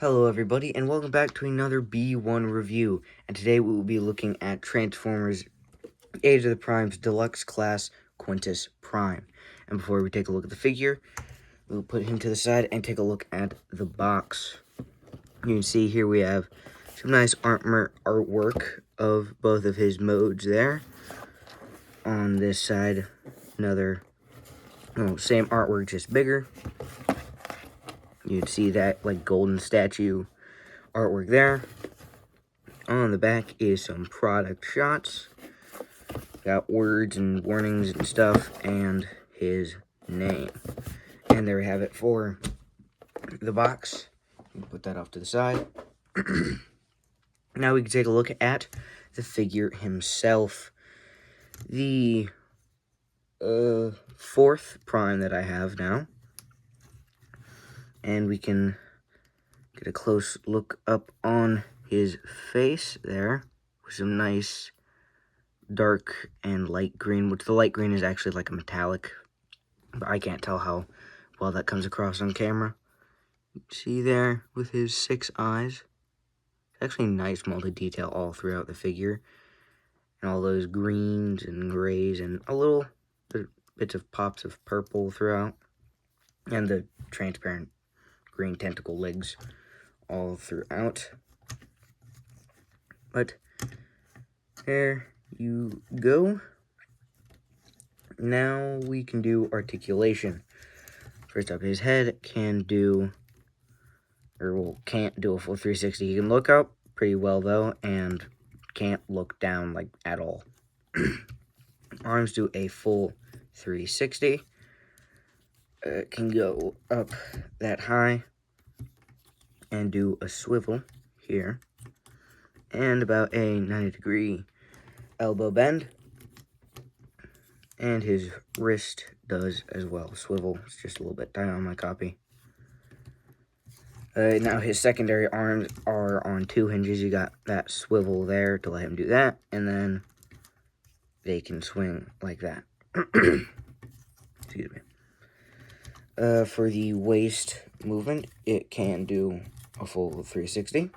Hello everybody, and welcome back to another B1 review, and today we will be looking at Transformers Age of the Primes Deluxe Class Quintus Prime. And before we take a look at the figure, we'll put him to the side and take a look at the box. You can see here we have some nice artwork of both of his modes there. On this side, same artwork, just bigger. You'd see that like golden statue artwork there. On the back is some product shots. Got words and warnings and stuff, and his name. And there we have it for the box. Put that off to the side. Now we can take a look at the figure himself. The fourth Prime that I have now. And we can get a close look up on his face there with some nice dark and light green, which the light green is actually like a metallic, but I can't tell how well that comes across on camera. See there with his 6 eyes. It's actually nice multi-detail all throughout the figure, and all those greens and grays and a little bits of pops of purple throughout, and the transparent green tentacle legs all throughout. But there you go. Now we can do articulation. First up, his head can't do a full 360. He can look up pretty well though, and can't look down like at all. Arms do a full 360. Can go up that high and do a swivel here, and about a 90-degree elbow bend, and his wrist does as well swivel. It's just a little bit tight on my copy. Now his secondary arms are on 2 hinges. You got that swivel there to let him do that, and then they can swing like that. Excuse me. For the waist movement, it can do a full 360.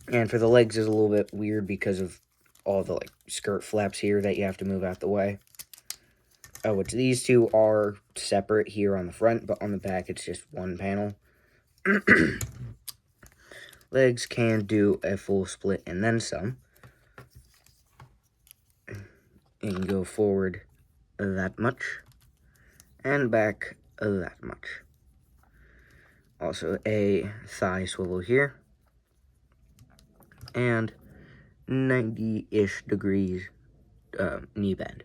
And for the legs is a little bit weird because of all the skirt flaps here that you have to move out the way. Which these two are separate here on the front, but on the back it's just one panel. Legs can do a full split and then some. And go forward that much, and back that much. Also a thigh swivel here, and 90-ish degrees knee bend.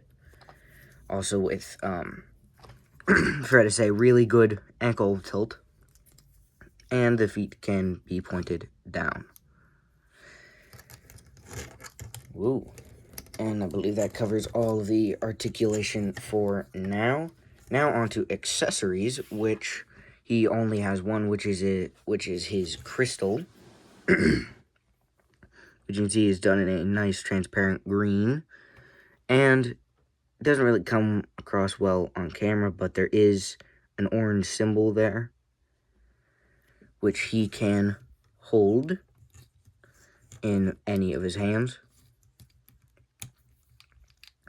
Also with, fair to say, really good ankle tilt, and the feet can be pointed down. Woo. And I believe that covers all of the articulation for now. Now on to accessories, which he only has one, which is his crystal. Which you can see is done in a nice transparent green. And it doesn't really come across well on camera, but there is an orange symbol there, which he can hold in any of his hands.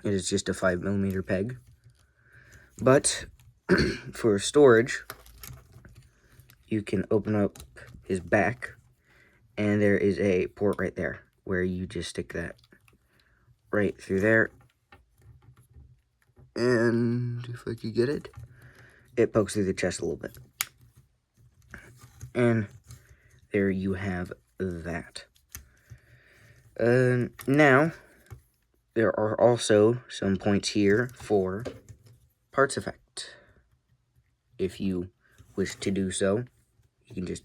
It is just a 5mm peg. But for storage, you can open up his back, and there is a port right there where you just stick that right through there. And if I could get it, it pokes through the chest a little bit. And there you have that. Now, there are also some points here for parts effect. If you wish to do so, you can just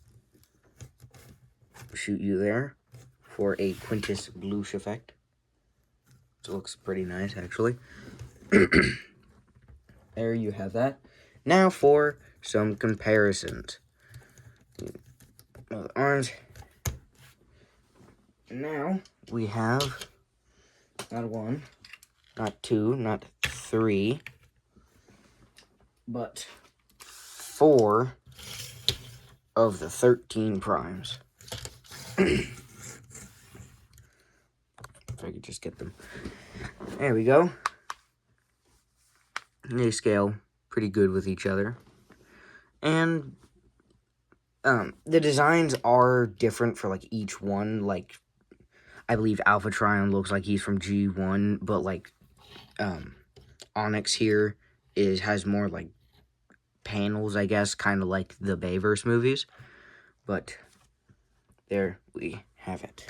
shoot you there for a Quintus Blush effect. It looks pretty nice, actually. There you have that. Now for some comparisons. Arms. Now we have not 1, not 2, not 3, but 4 of the 13 primes. If I could just get them. There we go. They scale pretty good with each other. And the designs are different for like each one. Like, I believe Alpha Trion looks like he's from G1, but like Onyx here has more like panels, I guess, kind of like the Bayverse movies. But there we have it.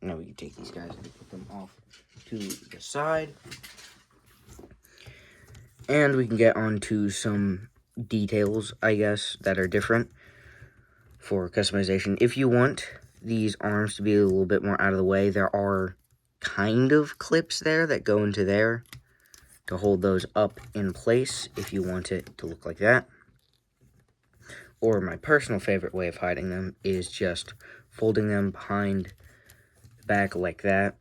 Now we can take these guys and put them off to the side. And we can get on to some details, I guess, that are different for customization. If you want these arms to be a little bit more out of the way, there are kind of clips there that go into there to hold those up in place if you want it to look like that. Or my personal favorite way of hiding them is just folding them behind the back like that,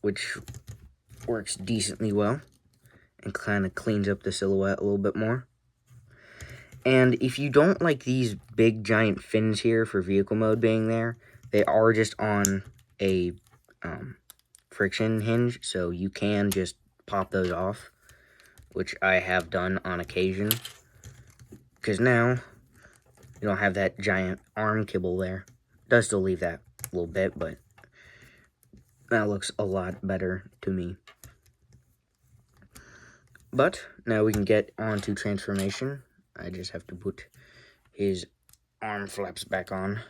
which works decently well and kind of cleans up the silhouette a little bit more. And if you don't like these big giant fins here for vehicle mode being there, they are just on a friction hinge, so you can just pop those off, which I have done on occasion, because now you don't have that giant arm kibble there. It does still leave that a little bit, but that looks a lot better to me. But now we can get on to transformation. I just have to put his arm flaps back on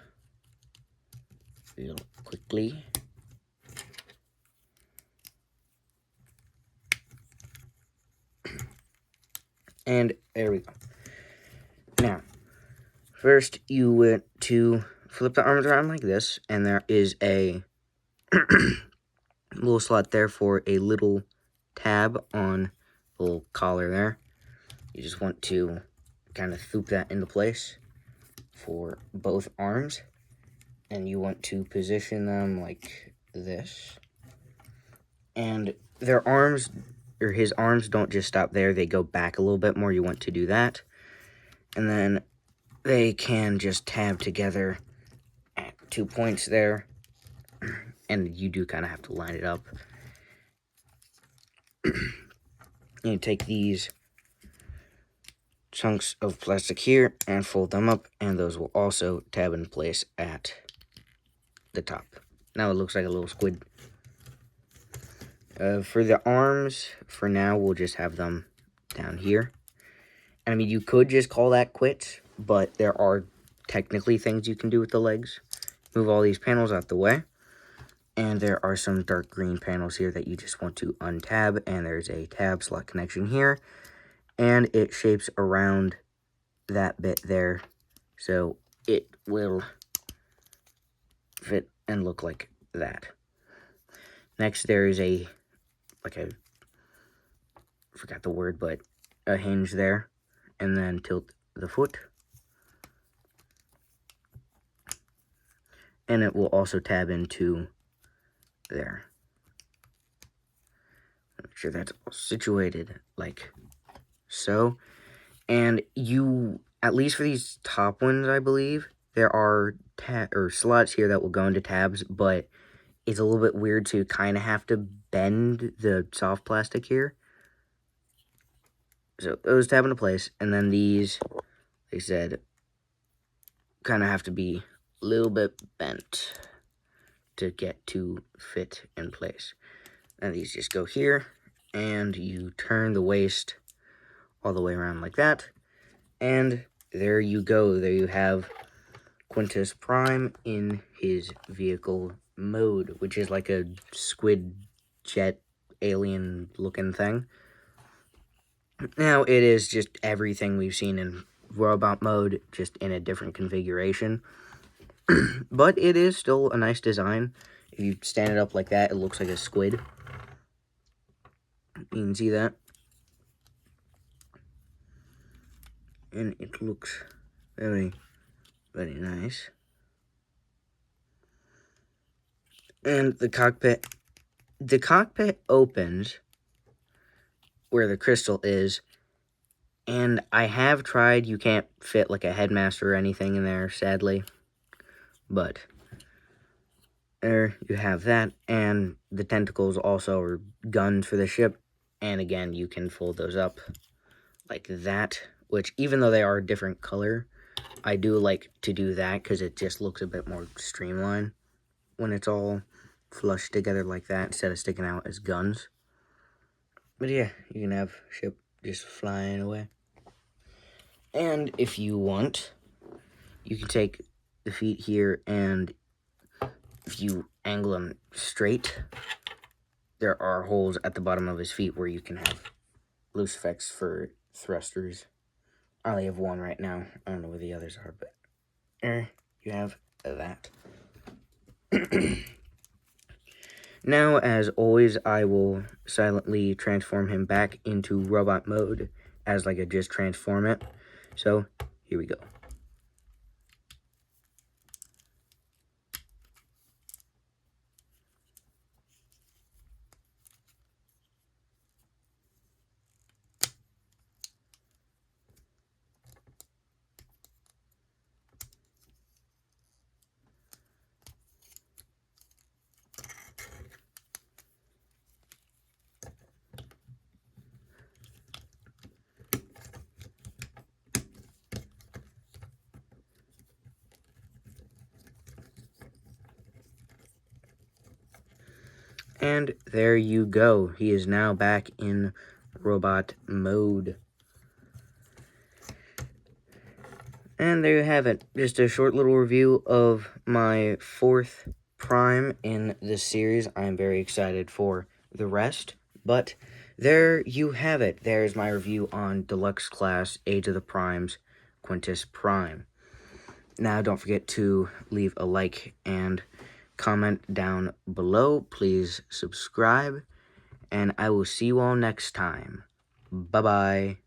real quickly. And there we go. Now, first you want to flip the arms around like this, and there is a little slot there for a little tab on the little collar there. You just want to kind of swoop that into place for both arms, and you want to position them like this. And their arms, or his arms, don't just stop there, they go back a little bit more. You want to do that, and then they can just tab together at 2 points there, and you do kind of have to line it up. You take these chunks of plastic here and fold them up, and those will also tab in place at the top. Now it looks like a little squid. For the arms, for now, we'll just have them down here. And I mean, you could just call that quits, but there are technically things you can do with the legs. Move all these panels out the way. And there are some dark green panels here that you just want to untab, and there's a tab slot connection here. And it shapes around that bit there, so it will fit and look like that. Next, there is I forgot the word, but a hinge there, and then tilt the foot. And it will also tab into there. Make sure that's all situated like so. And you, at least for these top ones, I believe, there are slots here that will go into tabs, but it's a little bit weird to kind of have to bend the soft plastic here. So those tab into place, and then these, they said, kind of have to be a little bit bent to get to fit in place. And these just go here, and you turn the waist all the way around like that. And there you go. There you have Quintus Prime in his vehicle mode, which is like a squid jet alien looking thing. Now, it is just everything we've seen in robot mode, just in a different configuration. But it is still a nice design. If you stand it up like that, it looks like a squid. You can see that. And it looks very, very nice. And the cockpit opens where the crystal is, And I have tried, you can't fit like a headmaster or anything in there, sadly. But there you have that, and the tentacles also are guns for the ship. And again, you can fold those up like that, which even though they are a different color, I do like to do that because it just looks a bit more streamlined when it's all flushed together like that instead of sticking out as guns. But yeah, you can have ship just flying away. And if you want, you can take the feet here, and if you angle them straight, there are holes at the bottom of his feet where you can have loose effects for thrusters. I only have one right now. I don't know where the others are, but there you have that. Now, as always, I will silently transform him back into robot mode as like a just transform it. So, here we go. And there you go. He is now back in robot mode. And there you have it. Just a short little review of my 4th Prime in this series. I am very excited for the rest. But there you have it. There's my review on Deluxe Class Age of the Primes Quintus Prime. Now, don't forget to leave a like and comment down below. Please subscribe, and I will see you all next time. Bye-bye.